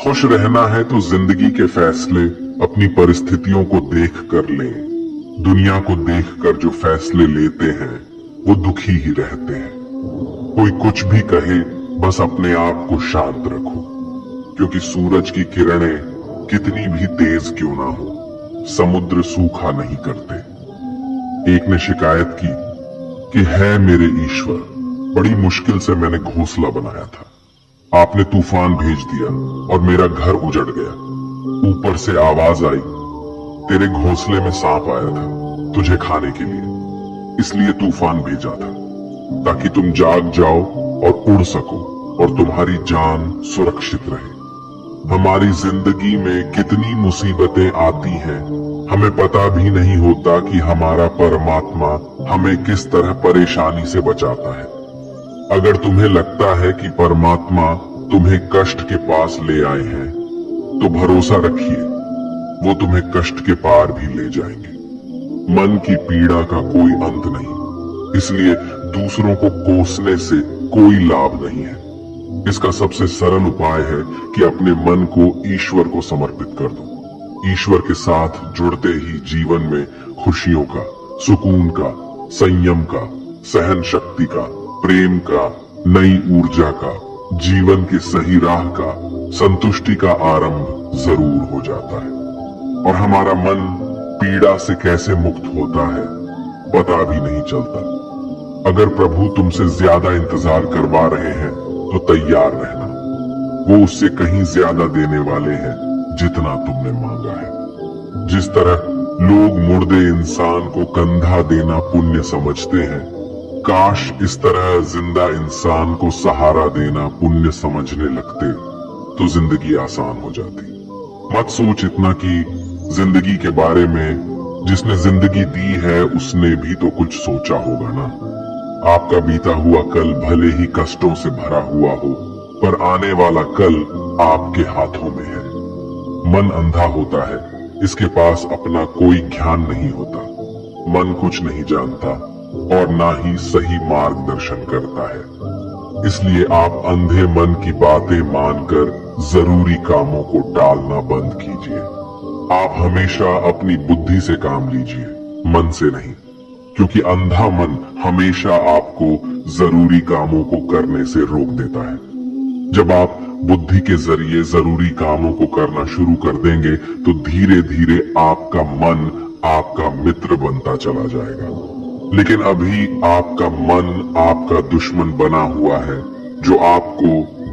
खुश रहना है तो जिंदगी के फैसले अपनी परिस्थितियों को देख कर लें। दुनिया को देखकर जो फैसले लेते हैं वो दुखी ही रहते हैं। कोई कुछ भी कहे, बस अपने आप को शांत रखो, क्योंकि सूरज की किरणें कितनी भी तेज क्यों ना हो, समुद्र सूखा नहीं करते। एक ने शिकायत की कि है मेरे ईश्वर, बड़ी मुश्किल से मैंने घोंसला बनाया था, आपने तूफान भेज दिया और मेरा घर उजड़ गया। ऊपर से आवाज आई, तेरे घोंसले में सांप आया था तुझे खाने के लिए, इसलिए तूफान भेजा था ताकि तुम जाग जाओ और उड़ सको और तुम्हारी जान सुरक्षित रहे। हमारी जिंदगी में कितनी मुसीबतें आती हैं, हमें पता भी नहीं होता कि हमारा परमात्मा हमें किस तरह परेशानी से बचाता है। अगर तुम्हें लगता है कि परमात्मा तुम्हें कष्ट के पास ले आए हैं, तो भरोसा रखिए वो तुम्हें कष्ट के पार भी ले जाएंगे। मन की पीड़ा का कोई अंत नहीं, इसलिए दूसरों को कोसने से कोई लाभ नहीं है। इसका सबसे सरल उपाय है कि अपने मन को ईश्वर को समर्पित कर दो। ईश्वर के साथ जुड़ते ही जीवन में खुशियों का, सुकून का, संयम का, सहन शक्ति का, प्रेम का, नई ऊर्जा का, जीवन की सही राह का, संतुष्टि का आरंभ जरूर हो जाता है। और हमारा मन पीड़ा से कैसे मुक्त होता है पता भी नहीं चलता। अगर प्रभु तुमसे ज्यादा इंतजार करवा रहे हैं तो तैयार रहना, वो उससे कहीं ज्यादा देने वाले हैं जितना तुमने मांगा है। जिस तरह लोग मुर्दे इंसान को कंधा देना पुण्य समझते हैं, काश इस तरह जिंदा इंसान को सहारा देना पुण्य समझने लगते तो जिंदगी आसान हो जाती। मत सोच इतना कि जिंदगी के बारे में जिसने जिंदगी दी है उसने भी तो कुछ सोचा होगा ना। आपका बीता हुआ कल भले ही कष्टों से भरा हुआ हो, पर आने वाला कल आपके हाथों में है। मन अंधा होता है, इसके पास अपना कोई ज्ञान नहीं होता। मन कुछ नहीं जानता और ना ही सही मार्गदर्शन करता है। इसलिए आप अंधे मन की बातें मानकर जरूरी कामों को टालना बंद कीजिए। आप हमेशा अपनी बुद्धि से काम लीजिए, मन से नहीं, क्योंकि अंधा मन हमेशा आपको जरूरी कामों को करने से रोक देता है। जब आप बुद्धि के जरिए जरूरी कामों को करना शुरू कर देंगे तो धीरे धीरे आपका मन आपका मित्र बनता चला जाएगा। लेकिन अभी आपका मन आपका दुश्मन बना हुआ है, जो आपको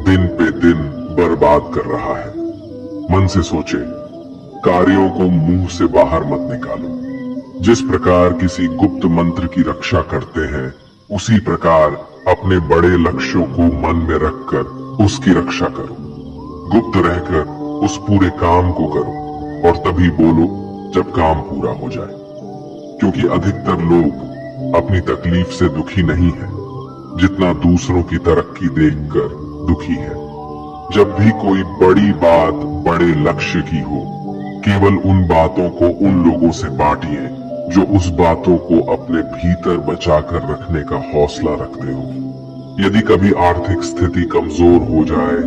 दिन पे दिन बर्बाद कर रहा है। मन से सोचे, कार्यों को मुंह से बाहर मत निकालो। जिस प्रकार किसी गुप्त मंत्र की रक्षा करते हैं, उसी प्रकार अपने बड़े लक्ष्यों को मन में रखकर उसकी रक्षा करो। गुप्त रहकर उस पूरे काम को करो और तभी बोलो जब काम पूरा हो जाए, क्योंकि अधिकतर लोग अपनी तकलीफ से दुखी नहीं है जितना दूसरों की तरक्की देखकर दुखी है। जब भी कोई बड़ी बात बड़े लक्ष्य की हो, केवल उन बातों को उन लोगों से बांटिए जो उस बातों को अपने भीतर बचाकर रखने का हौसला रखते हो। यदि कभी आर्थिक स्थिति कमजोर हो जाए,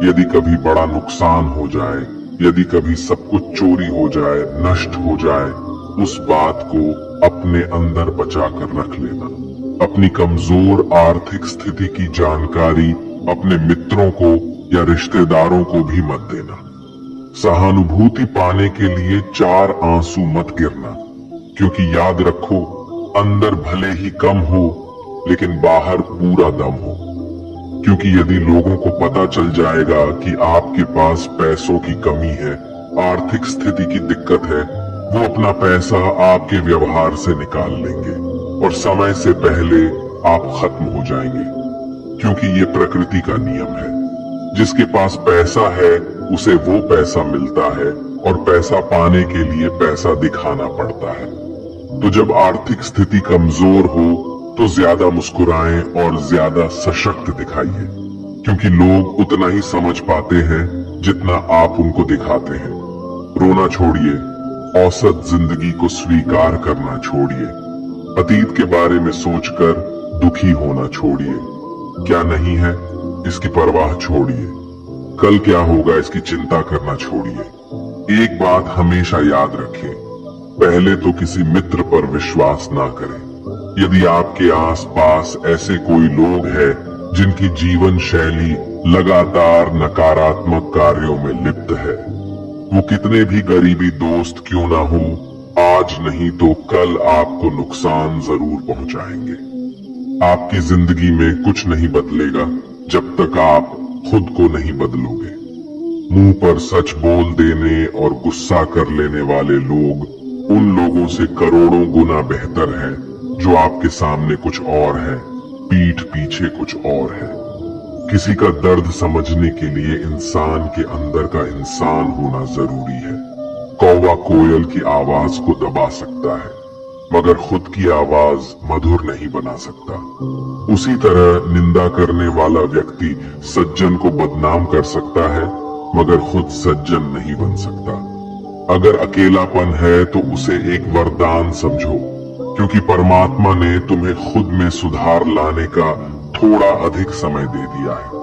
यदि कभी बड़ा नुकसान हो जाए, यदि कभी सब कुछ चोरी हो जाए, नष्ट हो जाए, उस बात को अपने अंदर बचाकर रख लेना। अपनी कमजोर आर्थिक स्थिति की जानकारी अपने मित्रों को या रिश्तेदारों को भी मत देना। सहानुभूति पाने के लिए 4 आंसू मत गिरना, क्योंकि याद रखो, अंदर भले ही कम हो लेकिन बाहर पूरा दम हो। क्योंकि यदि लोगों को पता चल जाएगा कि आपके पास पैसों की कमी है, आर्थिक स्थिति की दिक्कत है, वो अपना पैसा आपके व्यवहार से निकाल लेंगे और समय से पहले आप खत्म हो जाएंगे। क्योंकि ये प्रकृति का नियम है, जिसके पास पैसा है उसे वो पैसा मिलता है और पैसा पाने के लिए पैसा दिखाना पड़ता है। तो जब आर्थिक स्थिति कमजोर हो तो ज्यादा मुस्कुराएं और ज्यादा सशक्त दिखाइए, क्योंकि लोग उतना ही समझ पाते हैं जितना आप उनको दिखाते हैं। रोना छोड़िए, औसत जिंदगी को स्वीकार करना छोड़िए, अतीत के बारे में सोचकर दुखी होना छोड़िए। क्या नहीं है, इसकी परवाह छोड़िए। कल क्या होगा इसकी चिंता करना छोड़िए। एक बात हमेशा याद रखें, पहले तो किसी मित्र पर विश्वास ना करें। यदि आपके आसपास ऐसे कोई लोग हैं जिनकी जीवन शैली लगातार नकारात्मक कार्यों में लिप्त है, वो कितने भी करीबी दोस्त क्यों ना हो, आज नहीं तो कल आपको नुकसान जरूर पहुंचाएंगे। आपकी जिंदगी में कुछ नहीं बदलेगा जब तक आप खुद को नहीं बदलोगे। मुंह पर सच बोल देने और गुस्सा कर लेने वाले लोग उन लोगों से करोड़ों गुना बेहतर है जो आपके सामने कुछ और है, पीठ पीछे कुछ और है। किसी का दर्द समझने के लिए इंसान के अंदर का इंसान होना जरूरी है। कौवा कोयल की आवाज को दबा सकता है, मगर खुद की आवाज मधुर नहीं बना सकता। उसी तरह निंदा करने वाला व्यक्ति सज्जन को बदनाम कर सकता है, मगर खुद सज्जन नहीं बन सकता। अगर अकेलापन है तो उसे एक वरदान समझो, क्योंकि परमात्मा ने तुम्हें खुद में सुधार लाने का थोड़ा अधिक समय दे दिया है।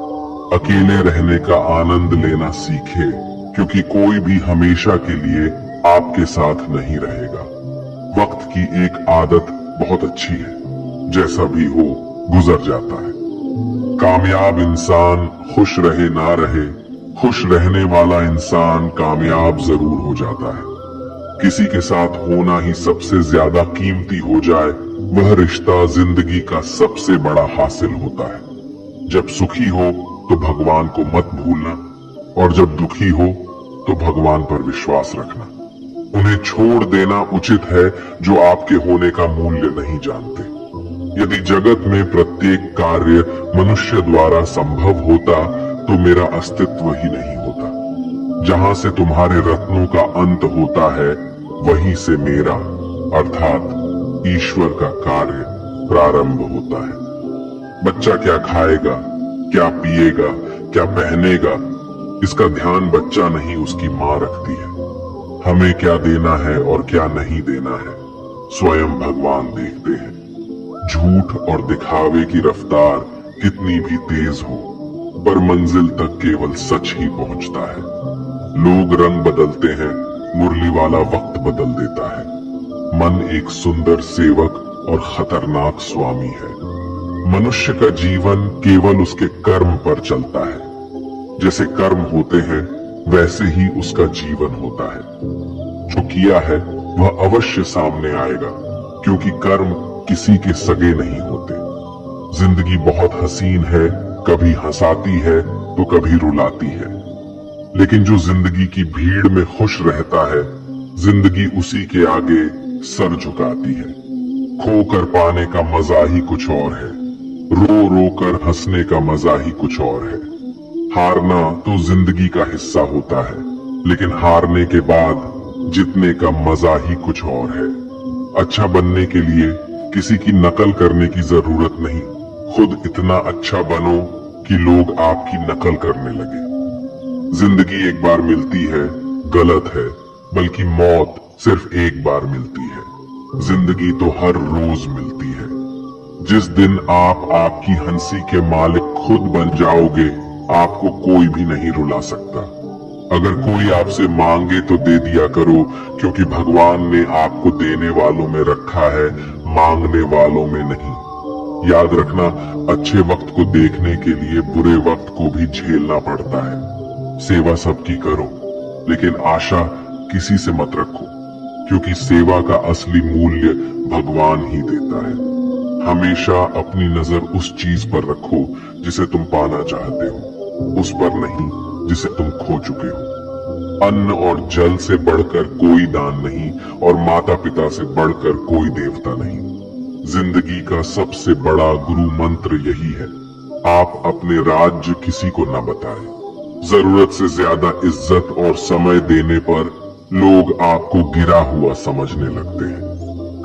अकेले रहने का आनंद लेना सीखे, क्योंकि कोई भी हमेशा के लिए आपके साथ नहीं रहेगा। वक्त की एक आदत बहुत अच्छी है, जैसा भी हो गुजर जाता है। कामयाब इंसान खुश रहे ना रहे, खुश रहने वाला इंसान कामयाब जरूर हो जाता है। किसी के साथ होना ही सबसे ज्यादा कीमती हो जाए, वह रिश्ता जिंदगी का सबसे बड़ा हासिल होता है। जब सुखी हो तो भगवान को मत भूलना, और जब दुखी हो तो भगवान पर विश्वास रखना। उन्हें छोड़ देना उचित है जो आपके होने का मूल्य नहीं जानते। यदि जगत में प्रत्येक कार्य मनुष्य द्वारा संभव होता तो मेरा अस्तित्व ही नहीं होता। जहां से तुम्हारे रत्नों का अंत होता है, वहीं से मेरा अर्थात ईश्वर का कार्य प्रारंभ होता है। बच्चा क्या खाएगा, क्या पिएगा, क्या पहनेगा, इसका ध्यान बच्चा नहीं उसकी माँ रखती है। हमें क्या देना है और क्या नहीं देना है, स्वयं भगवान देखते हैं। झूठ और दिखावे की रफ्तार कितनी भी तेज हो, पर मंजिल तक केवल सच ही पहुंचता है। लोग रंग बदलते हैं, मुरली वाला वक्त बदल देता है। मन एक सुंदर सेवक और खतरनाक स्वामी है। मनुष्य का जीवन केवल उसके कर्म पर चलता है। जैसे कर्म होते हैं वैसे ही उसका जीवन होता है। जो किया है वह अवश्य सामने आएगा, क्योंकि कर्म किसी के सगे नहीं होते। जिंदगी बहुत हसीन है, कभी हंसाती है तो कभी रुलाती है, लेकिन जो जिंदगी की भीड़ में खुश रहता है, जिंदगी उसी के आगे सर झुकाती है। खोकर पाने का मजा ही कुछ और है, रो रो कर हंसने का मजा ही कुछ और है। हारना तो जिंदगी का हिस्सा होता है, लेकिन हारने के बाद जीतने का मजा ही कुछ और है। अच्छा बनने के लिए किसी की नकल करने की जरूरत नहीं, खुद इतना अच्छा बनो कि लोग आपकी नकल करने लगे। जिंदगी एक बार मिलती है गलत है, बल्कि मौत सिर्फ एक बार मिलती है। जिंदगी तो हर रोज मिलती है। जिस दिन आप आपकी हंसी के मालिक खुद बन जाओगे, आपको कोई भी नहीं रुला सकता। अगर कोई आपसे मांगे तो दे दिया करो, क्योंकि भगवान ने आपको देने वालों में रखा है, मांगने वालों में नहीं। याद रखना, अच्छे वक्त को देखने के लिए बुरे वक्त को भी झेलना पड़ता है। सेवा सबकी करो, लेकिन आशा किसी से मत रखो, क्योंकि सेवा का असली मूल्य भगवान ही देता है। हमेशा अपनी नजर उस चीज पर रखो जिसे तुम पाना चाहते हो, उस पर नहीं जिसे तुम खो चुके हो। अन्न और जल से बढ़कर कोई दान नहीं, और माता पिता से बढ़कर कोई देवता नहीं। जिंदगी का सबसे बड़ा गुरु मंत्र यही है, आप अपने राज्य किसी को न बताएं। जरूरत से ज्यादा इज्जत और समय देने पर लोग आपको गिरा हुआ समझने लगते हैं।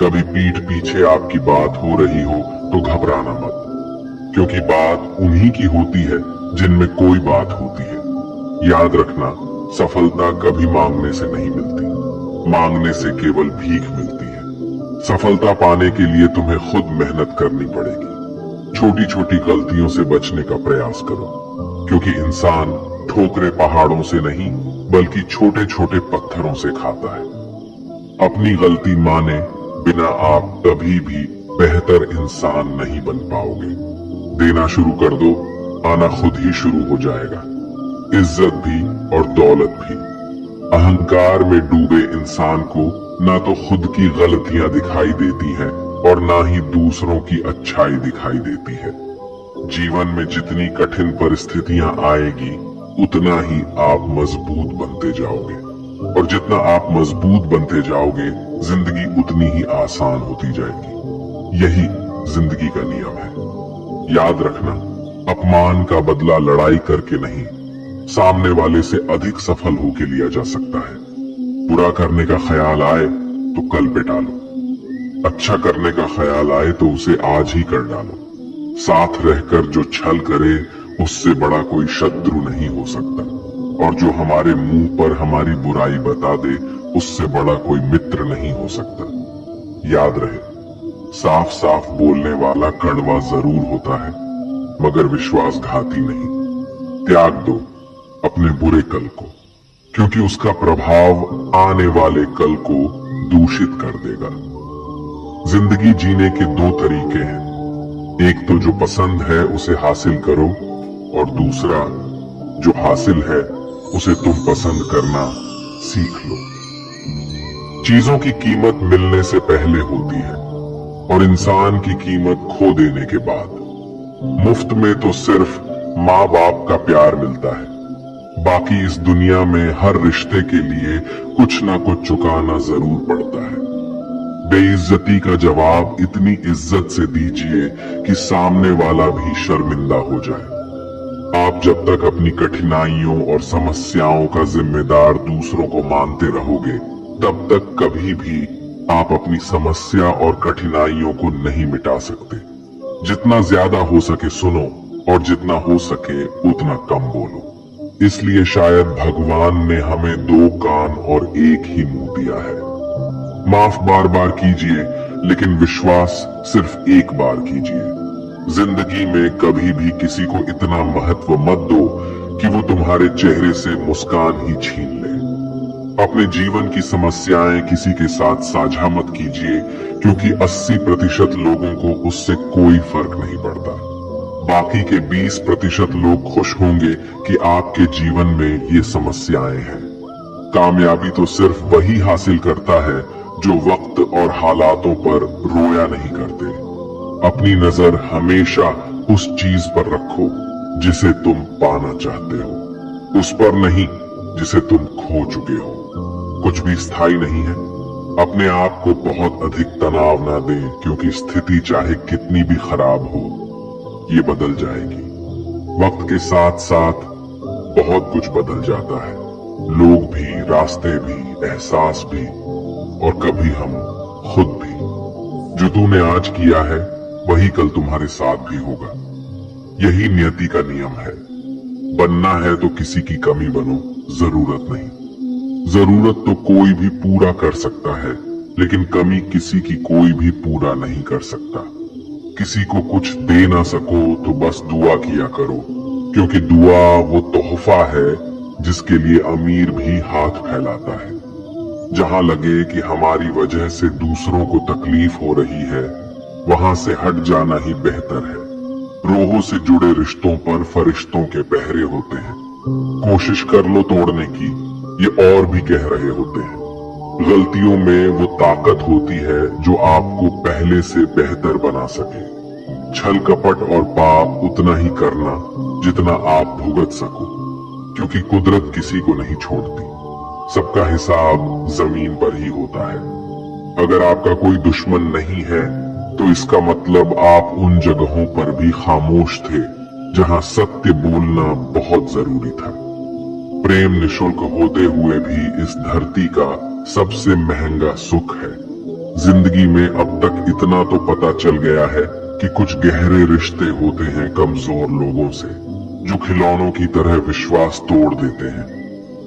कभी पीठ पीछे आपकी बात हो रही हो तो घबराना मत, क्योंकि बात उन्हीं की होती है जिनमें कोई बात होती है। याद रखना, सफलता कभी मांगने से नहीं मिलती, मांगने से केवल भीख मिलती है। सफलता पाने के लिए तुम्हें खुद मेहनत करनी पड़ेगी। छोटी छोटी गलतियों से बचने का प्रयास करो। क्योंकि इंसान ठोकरे पहाड़ों से नहीं बल्कि छोटे छोटे पत्थरों से खाता है। अपनी गलती माने बिना आप कभी भी बेहतर इंसान नहीं बन पाओगे। देना शुरू कर दो, आना खुद ही शुरू हो जाएगा, इज्जत भी और दौलत भी। अहंकार में डूबे इंसान को ना तो खुद की गलतियां दिखाई देती हैं और ना ही दूसरों की अच्छाई दिखाई देती है। जीवन में जितनी कठिन परिस्थितियां आएगी उतना ही आप मजबूत बनते जाओगे, और जितना आप मजबूत बनते जाओगे जिंदगी उतनी ही आसान होती जाएगी। यही जिंदगी का नियम है। याद रखना, अपमान का बदला लड़ाई करके नहीं, सामने वाले से अधिक सफल होके लिया जा सकता है। बुरा करने का ख्याल आए तो कल पे टालो, अच्छा करने का ख्याल आए तो उसे आज ही कर डालो। साथ रहकर जो छल करे उससे बड़ा कोई शत्रु नहीं हो सकता, और जो हमारे मुंह पर हमारी बुराई बता दे उससे बड़ा कोई मित्र नहीं हो सकता। याद रहे, साफ साफ बोलने वाला कड़वा जरूर होता है मगर विश्वासघाती नहीं। त्याग दो अपने बुरे कल को, क्योंकि उसका प्रभाव आने वाले कल को दूषित कर देगा। जिंदगी जीने के दो तरीके हैं, एक तो जो पसंद है उसे हासिल करो, और दूसरा जो हासिल है उसे तुम पसंद करना सीख लो। चीजों की कीमत मिलने से पहले होती है और इंसान की कीमत खो देने के बाद। मुफ्त में तो सिर्फ माँ बाप का प्यार मिलता है, बाकी इस दुनिया में हर रिश्ते के लिए कुछ ना कुछ चुकाना जरूर पड़ता है। बेइज्जती का जवाब इतनी इज्जत से दीजिए कि सामने वाला भी शर्मिंदा हो जाए। आप जब तक अपनी कठिनाइयों और समस्याओं का जिम्मेदार दूसरों को मानते रहोगे, तब तक कभी भी आप अपनी समस्या और कठिनाइयों को नहीं मिटा सकते। जितना ज्यादा हो सके सुनो, और जितना हो सके उतना कम बोलो। इसलिए शायद भगवान ने हमें दो कान और एक ही मुंह दिया है। माफ बार बार कीजिए, लेकिन विश्वास सिर्फ एक बार कीजिए। जिंदगी में कभी भी किसी को इतना महत्व मत दो कि वो तुम्हारे चेहरे से मुस्कान ही छीन ले। अपने जीवन की समस्याएं किसी के साथ साझा मत कीजिए, क्योंकि 80% लोगों को उससे कोई फर्क नहीं पड़ता। बाकी के 20% लोग खुश होंगे कि आपके जीवन में ये समस्याएं हैं। कामयाबी तो सिर्फ वही हासिल करता है जो वक्त और हालातों पर रोया नहीं करते। अपनी नजर हमेशा उस चीज पर रखो जिसे तुम पाना चाहते हो, उस पर नहीं जिसे तुम खो चुके हो। कुछ भी स्थायी नहीं है। अपने आप को बहुत अधिक तनाव ना दें, क्योंकि स्थिति चाहे कितनी भी खराब हो ये बदल जाएगी। वक्त के साथ साथ बहुत कुछ बदल जाता है, लोग भी, रास्ते भी, एहसास भी, और कभी हम खुद भी। जो तूने आज किया है वही कल तुम्हारे साथ भी होगा। यही नियति का नियम है। बनना है तो किसी की कमी बनो, जरूरत नहीं। जरूरत तो कोई भी पूरा कर सकता है, लेकिन कमी किसी की कोई भी पूरा नहीं कर सकता। किसी को कुछ दे ना सको तो बस दुआ किया करो, क्योंकि दुआ वो तोहफा है जिसके लिए अमीर भी हाथ फैलाता है। जहां लगे कि हमारी वजह से दूसरों को तकलीफ हो रही है, वहां से हट जाना ही बेहतर है। रूहों से जुड़े रिश्तों पर फरिश्तों के पहरे होते हैं। कोशिश कर लो तोड़ने की, ये और भी कह रहे होते हैं। गलतियों में वो ताकत होती है जो आपको पहले से बेहतर बना सके। छल कपट और पाप उतना ही करना जितना आप भुगत सको, क्योंकि कुदरत किसी को नहीं छोड़ती। सबका हिसाब जमीन पर ही होता है। अगर आपका कोई दुश्मन नहीं है तो इसका मतलब आप उन जगहों पर भी खामोश थे जहां सत्य बोलना बहुत जरूरी था। प्रेम निशुल्क होते हुए भी इस धरती का सबसे महंगा सुख है। जिंदगी में अब तक इतना तो पता चल गया है कि कुछ गहरे रिश्ते होते हैं कमजोर लोगों से, जो खिलौनों की तरह विश्वास तोड़ देते हैं।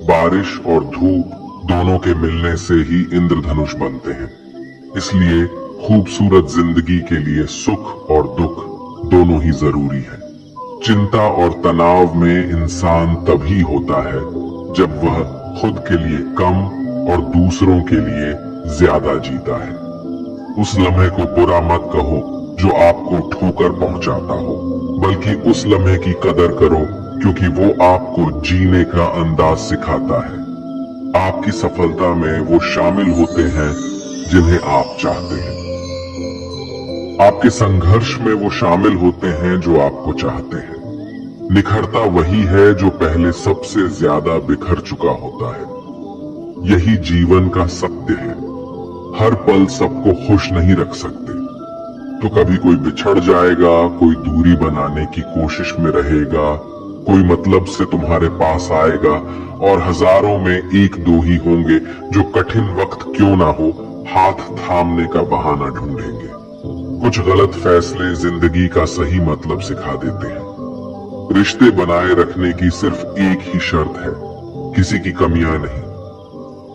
बारिश और धूप दोनों के मिलने से ही इंद्रधनुष बनते हैं। इसलिए खूबसूरत जिंदगी के लिए सुख और दुख दोनों ही जरूरी है। चिंता और तनाव में इंसान तभी होता है जब वह खुद के लिए कम और दूसरों के लिए ज्यादा जीता है। उस लम्हे को बुरा मत कहो जो आपको ठोकर पहुंचाता हो, बल्कि उस लम्हे की कदर करो क्योंकि वो आपको जीने का अंदाज सिखाता है। आपकी सफलता में वो शामिल होते हैं जिन्हें आप चाहते हैं। आपके संघर्ष में वो शामिल होते हैं जो आपको चाहते हैं। निखरता वही है जो पहले सबसे ज्यादा बिखर चुका होता है। यही जीवन का सत्य है। हर पल सबको खुश नहीं रख सकते, तो कभी कोई बिछड़ जाएगा, कोई दूरी बनाने की कोशिश में रहेगा, कोई मतलब से तुम्हारे पास आएगा और हजारों में एक दो ही होंगे जो कठिन वक्त क्यों ना हो हाथ थामने का बहाना ढूंढेंगे। कुछ गलत फैसले जिंदगी का सही मतलब सिखा देते हैं। रिश्ते बनाए रखने की सिर्फ एक ही शर्त है, किसी की कमियां नहीं,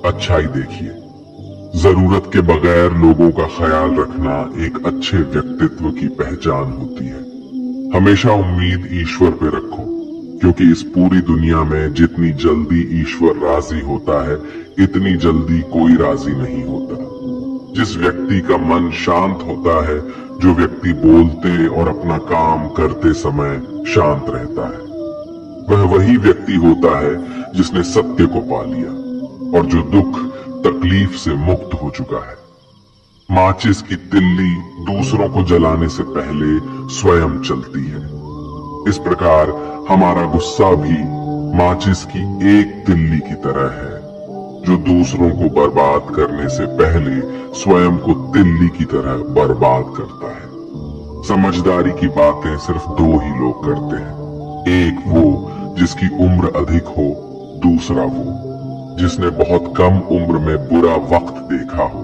अच्छाई देखिए। जरूरत के बगैर लोगों का ख्याल रखना एक अच्छे व्यक्तित्व की पहचान होती है। हमेशा उम्मीद ईश्वर पे रखो, क्योंकि इस पूरी दुनिया में जितनी जल्दी ईश्वर राजी होता है, इतनी जल्दी कोई राजी नहीं होता। जिस व्यक्ति का मन शांत होता है, जो व्यक्ति बोलते और अपना काम करते समय शांत रहता है, वह वही व्यक्ति होता है जिसने सत्य को पा लिया और जो दुख तकलीफ से मुक्त हो चुका है। माचिस की तिल्ली दूसरों को जलाने से पहले स्वयं चलती है। इस प्रकार हमारा गुस्सा भी माचिस की एक तिल्ली की तरह है, जो दूसरों को बर्बाद करने से पहले स्वयं को तिल्ली की तरह बर्बाद करता है। समझदारी की बातें सिर्फ दो ही लोग करते हैं, एक वो जिसकी उम्र अधिक हो, दूसरा वो जिसने बहुत कम उम्र में बुरा वक्त देखा हो।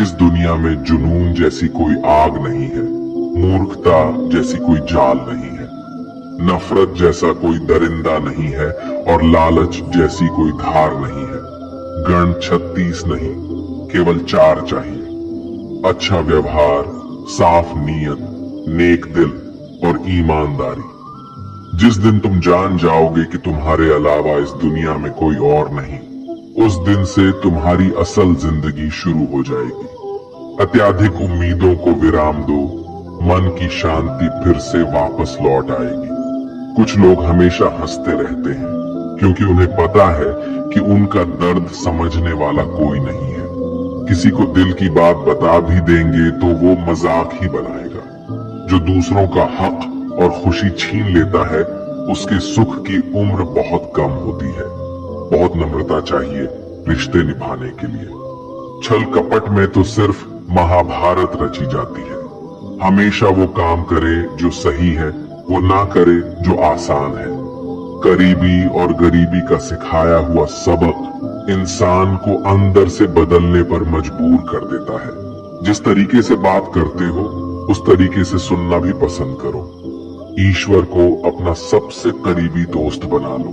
इस दुनिया में जुनून जैसी कोई आग नहीं है, मूर्खता जैसी कोई जाल नहीं है, नफरत जैसा कोई दरिंदा नहीं है और लालच जैसी कोई धार नहीं है। गण 36 नहीं, केवल 4 चाहिए, अच्छा व्यवहार, साफ नीयत, नेक दिल और ईमानदारी। जिस दिन तुम जान जाओगे कि तुम्हारे अलावा इस दुनिया में कोई और नहीं, उस दिन से तुम्हारी असल जिंदगी शुरू हो जाएगी। अत्याधिक उम्मीदों को विराम दो, मन की शांति फिर से वापस लौट आएगी। कुछ लोग हमेशा हंसते रहते हैं क्योंकि उन्हें पता है कि उनका दर्द समझने वाला कोई नहीं है। किसी को दिल की बात बता भी देंगे तो वो मजाक ही बनाएगा। जो दूसरों का हक और खुशी छीन लेता है, उसके सुख की उम्र बहुत कम होती है। बहुत नम्रता चाहिए रिश्ते निभाने के लिए। छल कपट में तो सिर्फ महाभारत रची जाती है। हमेशा वो काम करे जो सही है, वो ना करे जो आसान है। करीबी और गरीबी का सिखाया हुआ सबक इंसान को अंदर से बदलने पर मजबूर कर देता है। जिस तरीके से बात करते हो, उस तरीके से सुनना भी पसंद करो। ईश्वर को अपना सबसे करीबी दोस्त बना लो,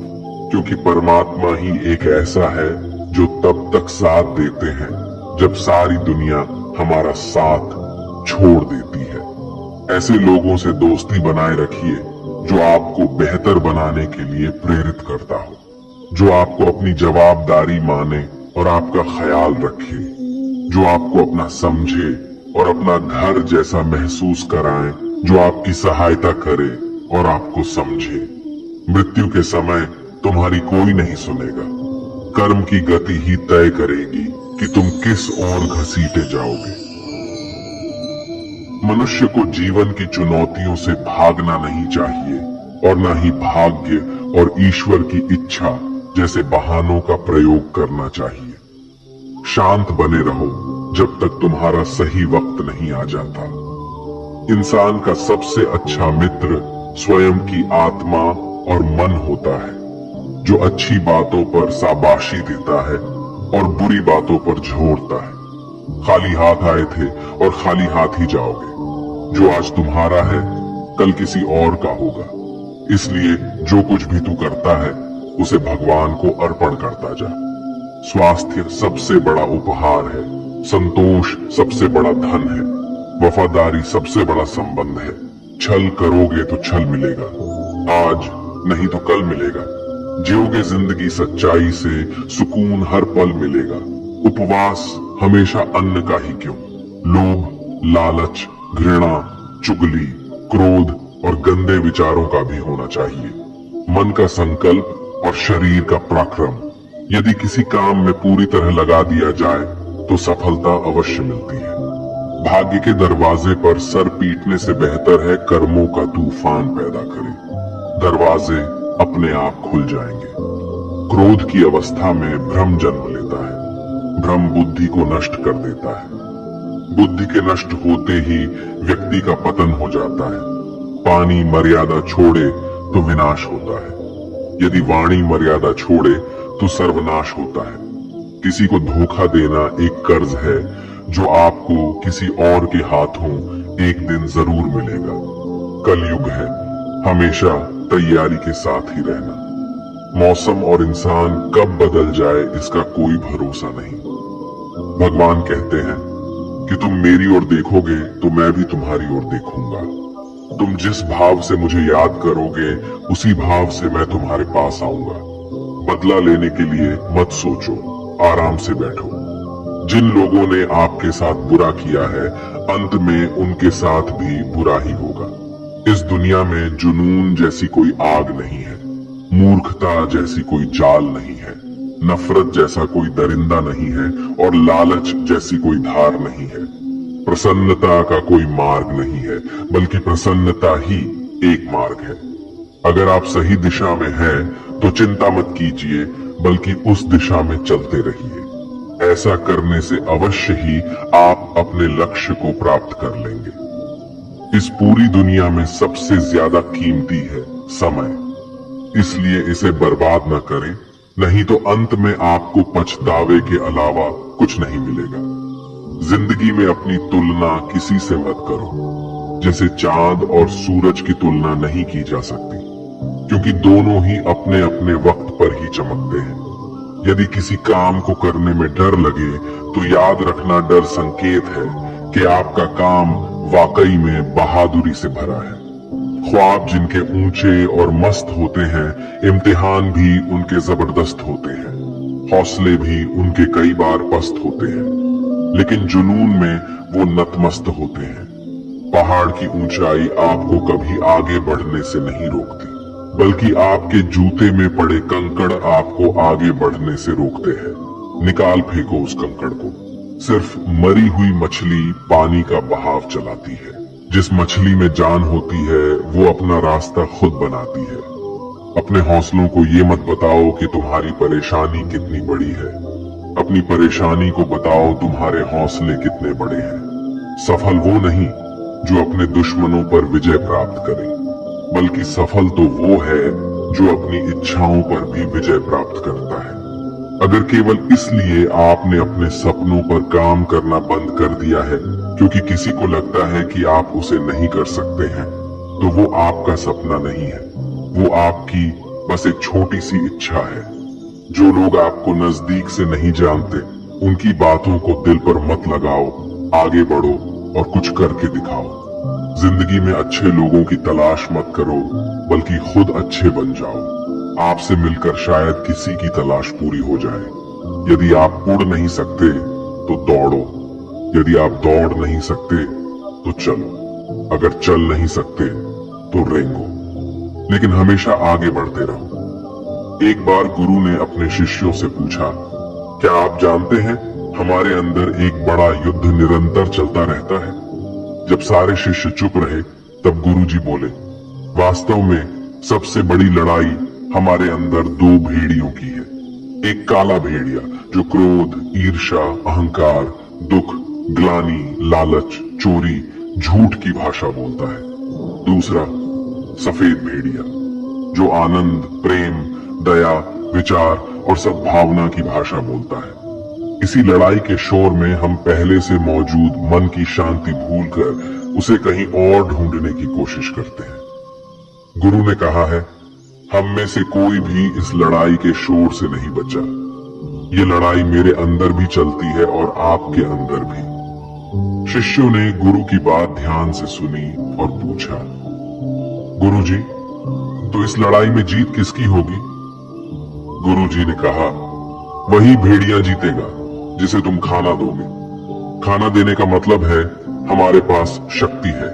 क्योंकि परमात्मा ही एक ऐसा है जो तब तक साथ देते हैं जब सारी दुनिया हमारा साथ छोड़ देती है। ऐसे लोगों से दोस्ती बनाए रखिए जो आपको बेहतर बनाने के लिए प्रेरित करता हो, जो आपको अपनी जवाबदारी माने और आपका ख्याल रखे, जो आपको अपना समझे और अपना घर जैसा महसूस कराए, जो आपकी सहायता करे और आपको समझे। मृत्यु के समय तुम्हारी कोई नहीं सुनेगा। कर्म की गति ही तय करेगी कि तुम किस ओर घसीटे जाओगे। मनुष्य को जीवन की चुनौतियों से भागना नहीं चाहिए और न ही भाग्य और ईश्वर की इच्छा जैसे बहानों का प्रयोग करना चाहिए। शांत बने रहो जब तक तुम्हारा सही वक्त नहीं आ जाता। इंसान का सबसे अच्छा मित्र स्वयं की आत्मा और मन होता है, जो अच्छी बातों पर शाबाशी देता है और बुरी बातों पर झोरता है। खाली हाथ आए थे और खाली हाथ ही जाओगे। जो आज तुम्हारा है, कल किसी और का होगा। इसलिए जो कुछ भी तू करता है, उसे भगवान को अर्पण करता जा। स्वास्थ्य सबसे बड़ा उपहार है, संतोष सबसे बड़ा धन है, वफादारी सबसे बड़ा संबंध है। छल करोगे तो छल मिलेगा, आज नहीं तो कल मिलेगा। जियोगे जिंदगी सच्चाई से, सुकून हर पल मिलेगा। उपवास हमेशा अन्न का ही क्यों, लोभ, लालच, घृणा, चुगली, क्रोध और गंदे विचारों का भी होना चाहिए। मन का संकल्प और शरीर का पराक्रम यदि किसी काम में पूरी तरह लगा दिया जाए तो सफलता अवश्य मिलती है। भाग्य के दरवाजे पर सर पीटने से बेहतर है कर्मों का तूफान पैदा करे। दरवाजे अपने आप खुल जाएंगे। क्रोध की अवस्था में भ्रम जन्म लेता है। भ्रम बुद्धि को नष्ट कर देता है। बुद्धि के नष्ट होते ही व्यक्ति का पतन हो जाता है। पानी मर्यादा छोड़े तो विनाश होता है। यदि वाणी मर्यादा छोड़े तो सर्वनाश होता है। किसी को धोखा देना एक कर्ज है जो आपको किसी और के हाथों एक दिन जरूर मिलेगा। कलयुग है, हमेशा तैयारी के साथ ही रहना। मौसम और इंसान कब बदल जाए इसका कोई भरोसा नहीं। भगवान कहते हैं कि तुम मेरी ओर देखोगे तो मैं भी तुम्हारी ओर देखूंगा। तुम जिस भाव से मुझे याद करोगे उसी भाव से मैं तुम्हारे पास आऊंगा। बदला लेने के लिए मत सोचो, आराम से बैठो। जिन लोगों ने आपके साथ बुरा किया है अंत में उनके साथ भी बुरा ही होगा। इस दुनिया में जुनून जैसी कोई आग नहीं है, मूर्खता जैसी कोई चाल नहीं है, नफरत जैसा कोई दरिंदा नहीं है और लालच जैसी कोई धार नहीं है। प्रसन्नता का कोई मार्ग नहीं है, बल्कि प्रसन्नता ही एक मार्ग है। अगर आप सही दिशा में हैं तो चिंता मत कीजिए, बल्कि उस दिशा में चलते रहिए। ऐसा करने से अवश्य ही आप अपने लक्ष्य को प्राप्त कर लेंगे। इस पूरी दुनिया में सबसे ज्यादा कीमती है समय, इसलिए इसे बर्बाद न करें, नहीं तो अंत में आपको पछतावे के अलावा कुछ नहीं मिलेगा। जिंदगी में अपनी तुलना किसी से मत करो। जैसे चांद और सूरज की तुलना नहीं की जा सकती, क्योंकि दोनों ही अपने अपने वक्त पर ही चमकते हैं। यदि किसी काम को करने में डर लगे तो याद रखना डर संकेत है कि आपका काम वाकई में बहादुरी से भरा है। ख्वाब जिनके ऊंचे और मस्त होते हैं, इम्तिहान भी उनके जबरदस्त होते हैं, हौसले भी उनके कई बार पस्त होते हैं, लेकिन जुनून में वो नतमस्त होते हैं। पहाड़ की ऊंचाई आपको कभी आगे बढ़ने से नहीं रोकती, बल्कि आपके जूते में पड़े कंकड़ आपको आगे बढ़ने से रोकते हैं। निकाल फेंको उस कंकड़ को। सिर्फ मरी हुई मछली पानी का बहाव चलाती है। जिस मछली में जान होती है वो अपना रास्ता खुद बनाती है। अपने हौसलों को ये मत बताओ कि तुम्हारी परेशानी कितनी बड़ी है। अपनी परेशानी को बताओ तुम्हारे हौसले कितने बड़े हैं। सफल वो नहीं जो अपने दुश्मनों पर विजय प्राप्त करे, बल्कि सफल तो वो है जो अपनी इच्छाओं पर भी विजय प्राप्त करता है। अगर केवल इसलिए आपने अपने सपनों पर काम करना बंद कर दिया है क्योंकि किसी को लगता है कि आप उसे नहीं कर सकते हैं, तो वो आपका सपना नहीं है, वो आपकी बस एक छोटी सी इच्छा है। जो लोग आपको नजदीक से नहीं जानते, उनकी बातों को दिल पर मत लगाओ, आगे बढ़ो और कुछ करके दिखाओ। जिंदगी में अच्छे लोगों की तलाश मत करो, बल्कि खुद अच्छे बन जाओ। आपसे मिलकर शायद किसी की तलाश पूरी हो जाए। यदि आप उड़ नहीं सकते तो दौड़ो, यदि आप दौड़ नहीं सकते तो चलो, अगर चल नहीं सकते तो रेंगो, लेकिन हमेशा आगे बढ़ते रहो। एक बार गुरु ने अपने शिष्यों से पूछा, क्या आप जानते हैं हमारे अंदर एक बड़ा युद्ध निरंतर चलता रहता है? जब सारे शिष्य चुप रहे तब गुरुजी बोले, वास्तव में सबसे बड़ी लड़ाई हमारे अंदर दो भेड़ियों की है। एक काला भेड़िया जो क्रोध, ईर्ष्या, अहंकार, दुख, ग्लानि, लालच, चोरी, झूठ की भाषा बोलता है। दूसरा सफेद भेड़िया जो आनंद, प्रेम, दया, विचार और सद्भावना की भाषा बोलता है। इसी लड़ाई के शोर में हम पहले से मौजूद मन की शांति भूलकर उसे कहीं और ढूंढने की कोशिश करते हैं। गुरु ने कहा है, हम में से कोई भी इस लड़ाई के शोर से नहीं बचा। ये लड़ाई मेरे अंदर भी चलती है और आपके अंदर भी। शिष्यों ने गुरु की बात ध्यान से सुनी और पूछा, गुरुजी, तो इस लड़ाई में जीत किसकी होगी? गुरुजी ने कहा, वही भेड़िया जीतेगा जिसे तुम खाना दोगे। खाना देने का मतलब है हमारे पास शक्ति है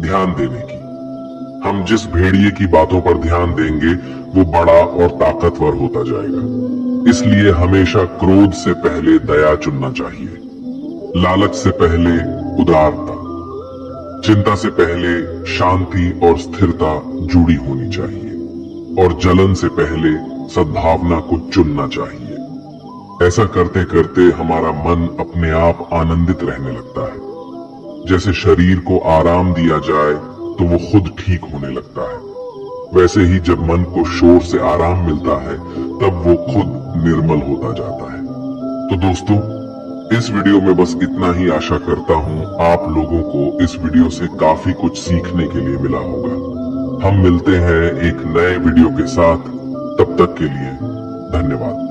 ध्यान देने की। हम जिस भेड़िए की बातों पर ध्यान देंगे वो बड़ा और ताकतवर होता जाएगा। इसलिए हमेशा क्रोध से पहले दया चुनना चाहिए, लालच से पहले उदारता, चिंता से पहले शांति और स्थिरता जुड़ी होनी चाहिए और जलन से पहले सद्भावना को चुनना चाहिए। ऐसा करते करते हमारा मन अपने आप आनंदित रहने लगता है। जैसे शरीर को आराम दिया जाए तो वो खुद ठीक होने लगता है, वैसे ही जब मन को शोर से आराम मिलता है तब वो खुद निर्मल होता जाता है। तो दोस्तों, इस वीडियो में बस इतना ही। आशा करता हूं आप लोगों को इस वीडियो से काफी कुछ सीखने के लिए मिला होगा। हम मिलते हैं एक नए वीडियो के साथ, तब तक के लिए धन्यवाद।